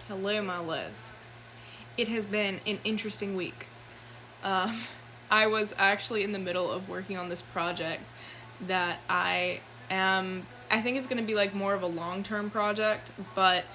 Hello, my loves. It has been an interesting week. I was actually in the middle of working on this project that I think it's going to be like more of a long-term project, but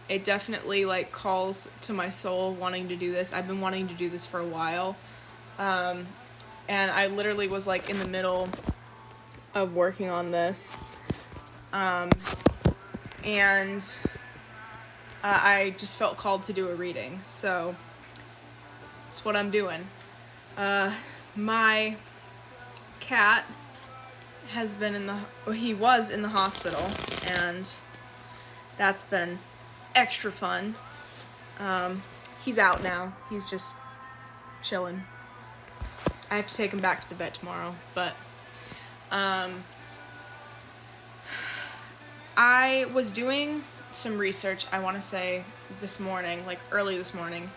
it definitely like calls to my soul wanting to do this. I've been wanting to do this for a while. And I literally was like in the middle of working on this. And I just felt called to do a reading. So that's what I'm doing. My cat has been he was in the hospital, and that's been extra fun. He's out now. He's just chilling. I have to take him back to the vet tomorrow, but I was doing some research, I want to say this morning, like early this morning,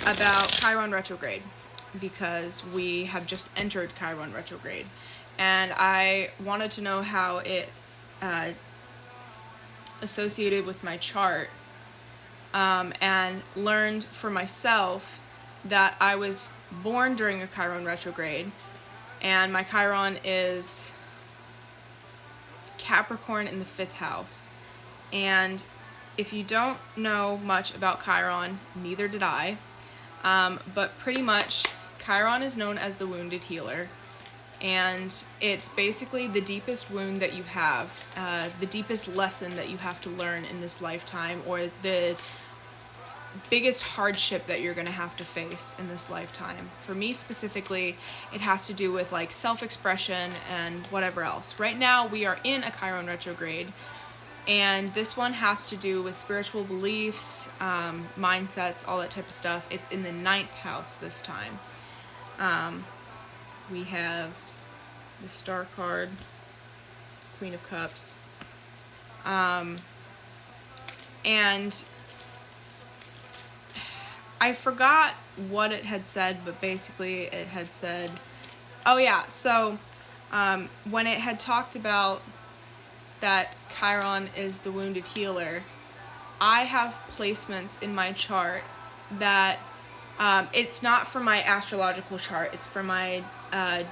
about Chiron retrograde, because we have just entered Chiron retrograde, and I wanted to know how it associated with my chart, and learned for myself that I was born during a Chiron retrograde, and my Chiron is Capricorn in the 5th house. And if you don't know much about Chiron, neither did I, but pretty much Chiron is known as the wounded healer, and it's basically the deepest wound that you have, the deepest lesson that you have to learn in this lifetime, or the biggest hardship that you're going to have to face in this lifetime. For me specifically, it has to do with like self-expression and whatever else. Right now we are in a Chiron retrograde, and this one has to do with spiritual beliefs, mindsets, all that type of stuff. It's in the 9th house this time. We have the Star card, Queen of Cups, and I forgot what it had said, but basically it had said, oh yeah, so when it had talked about that Chiron is the wounded healer, I have placements in my chart that it's not for my astrological chart, it's for my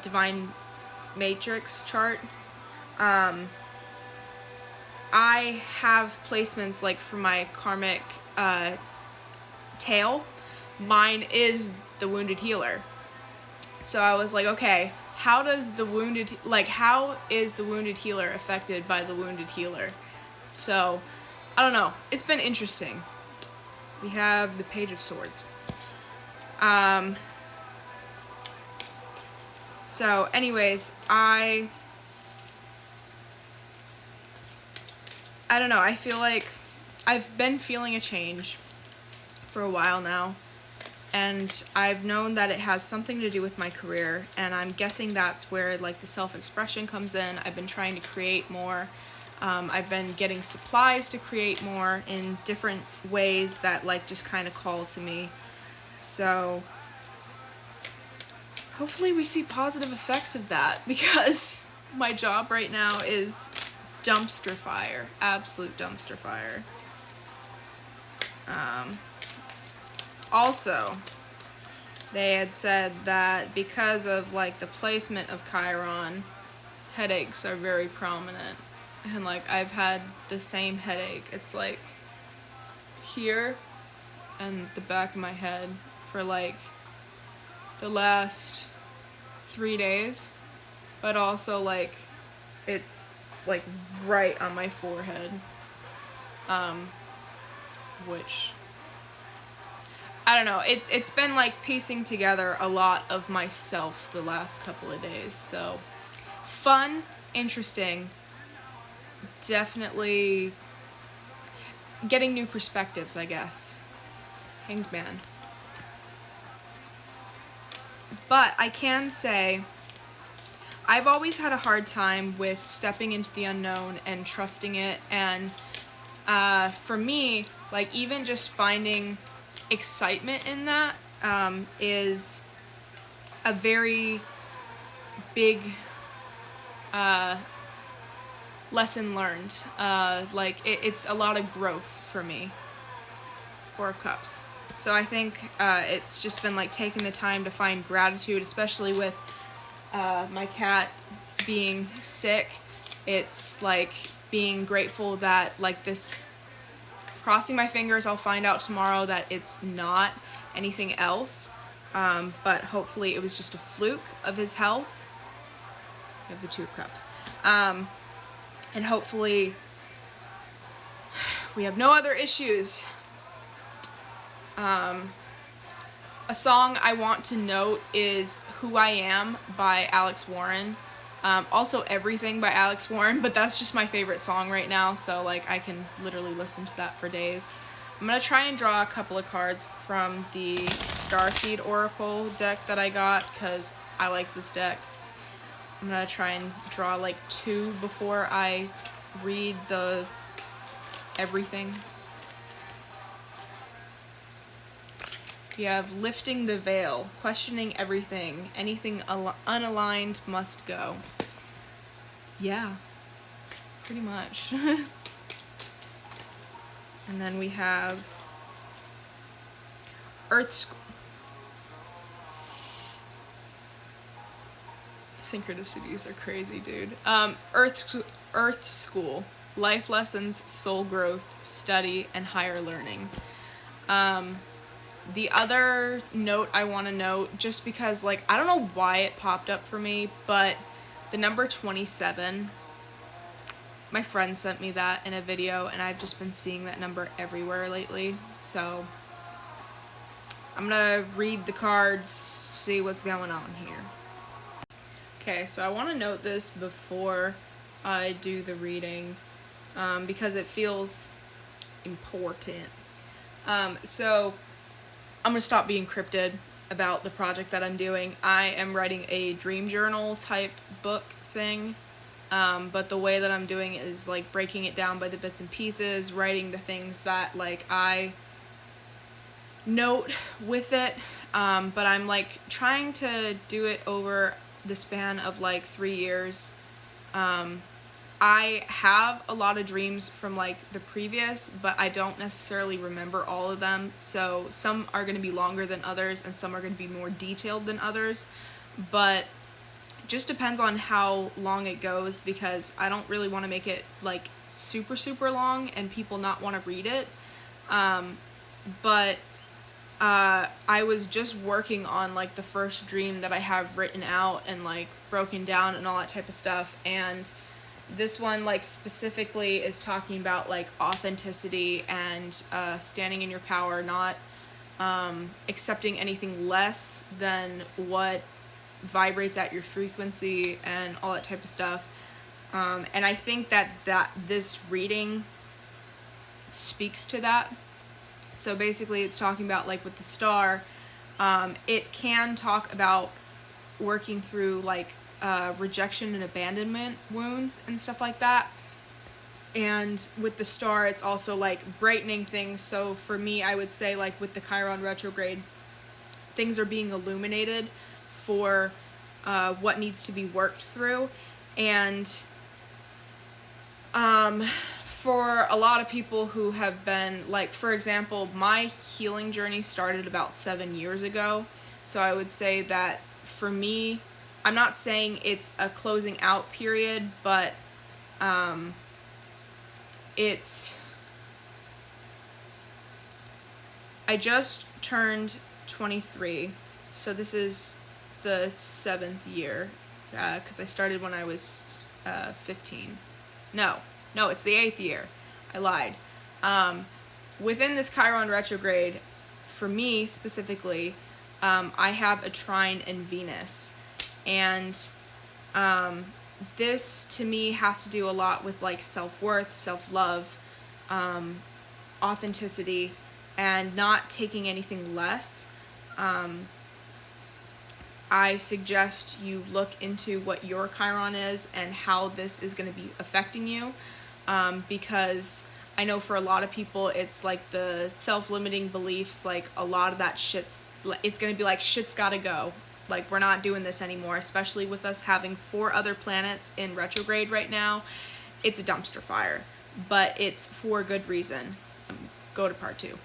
divine matrix chart. I have placements like for my karmic tail. Mine is the wounded healer. So I was like, okay, how is the wounded healer affected by the wounded healer? So, I don't know. It's been interesting. We have the Page of Swords. So anyways, I don't know. I feel like I've been feeling a change for a while now, and I've known that it has something to do with my career, and I'm guessing that's where like the self-expression comes in. I've been trying to create more. I've been getting supplies to create more in different ways that like just kind of call to me. So hopefully we see positive effects of that, because my job right now is dumpster fire, absolute dumpster fire. Also, they had said that because of like the placement of Chiron, headaches are very prominent. And like I've had the same headache. It's like here and the back of my head for like the last 3 days, but also like it's like right on my forehead, which I don't know, it's been like piecing together a lot of myself the last couple of days. So fun, interesting, definitely getting new perspectives, I guess. Hanged Man. But I can say I've always had a hard time with stepping into the unknown and trusting it, and for me, like even just finding excitement in that is a very big lesson learned. Like it's a lot of growth for me. Four of Cups. So I think it's just been like taking the time to find gratitude, especially with my cat being sick. It's like being grateful that like this, crossing my fingers, I'll find out tomorrow that it's not anything else. But hopefully it was just a fluke of his health. I have the Two of Cups. And hopefully we have no other issues. A song I want to note is Who I Am by Alex Warren. Also Everything by Alex Warren, but that's just my favorite song right now, so like I can literally listen to that for days. I'm going to try and draw a couple of cards from the Starseed Oracle deck that I got, because I like this deck. I'm going to try and draw like 2 before I read the everything. You have Lifting the Veil, Questioning Everything, Anything unaligned must go. Yeah, pretty much. And then we have Synchronicities are crazy, dude. Earth School, Life Lessons, Soul Growth, Study, and Higher Learning. The other note I want to note, just because, like, I don't know why it popped up for me, but the number 27, my friend sent me that in a video, and I've just been seeing that number everywhere lately, so I'm gonna read the cards, see what's going on here. Okay, so I want to note this before I do the reading, because it feels important. So I'm gonna stop being cryptid about the project that I'm doing. I am writing a dream journal type book thing, but the way that I'm doing it is like breaking it down by the bits and pieces, writing the things that like I note with it, but I'm like trying to do it over the span of like 3 years. I have a lot of dreams from like the previous, but I don't necessarily remember all of them, so some are going to be longer than others and some are going to be more detailed than others, but just depends on how long it goes, because I don't really want to make it like super long and people not want to read it. But I was just working on like the first dream that I have written out and like broken down and all that type of stuff, and this one like specifically is talking about like authenticity and standing in your power, not accepting anything less than what vibrates at your frequency and all that type of stuff. And I think that this reading speaks to that. So basically it's talking about like with the star, it can talk about working through like rejection and abandonment wounds and stuff like that. And with the star, it's also like brightening things. So for me, I would say like with the Chiron retrograde, things are being illuminated for what needs to be worked through. And for a lot of people who have been like, for example, my healing journey started about 7 years ago. So I would say that for me, I'm not saying it's a closing out period, but I just turned 23, so this is the 7th year, because I started when I was 15. No, it's the 8th year. I lied. Within this Chiron retrograde, for me specifically, I have a trine in Venus. And this to me has to do a lot with like self-worth, self-love, authenticity, and not taking anything less. I suggest you look into what your Chiron is and how this is going to be affecting you, because I know for a lot of people it's like the self-limiting beliefs, like a lot of that it's going to be like shit's gotta go. Like, we're not doing this anymore, especially with us having 4 other planets in retrograde right now. It's a dumpster fire, but it's for good reason. Go to part 2.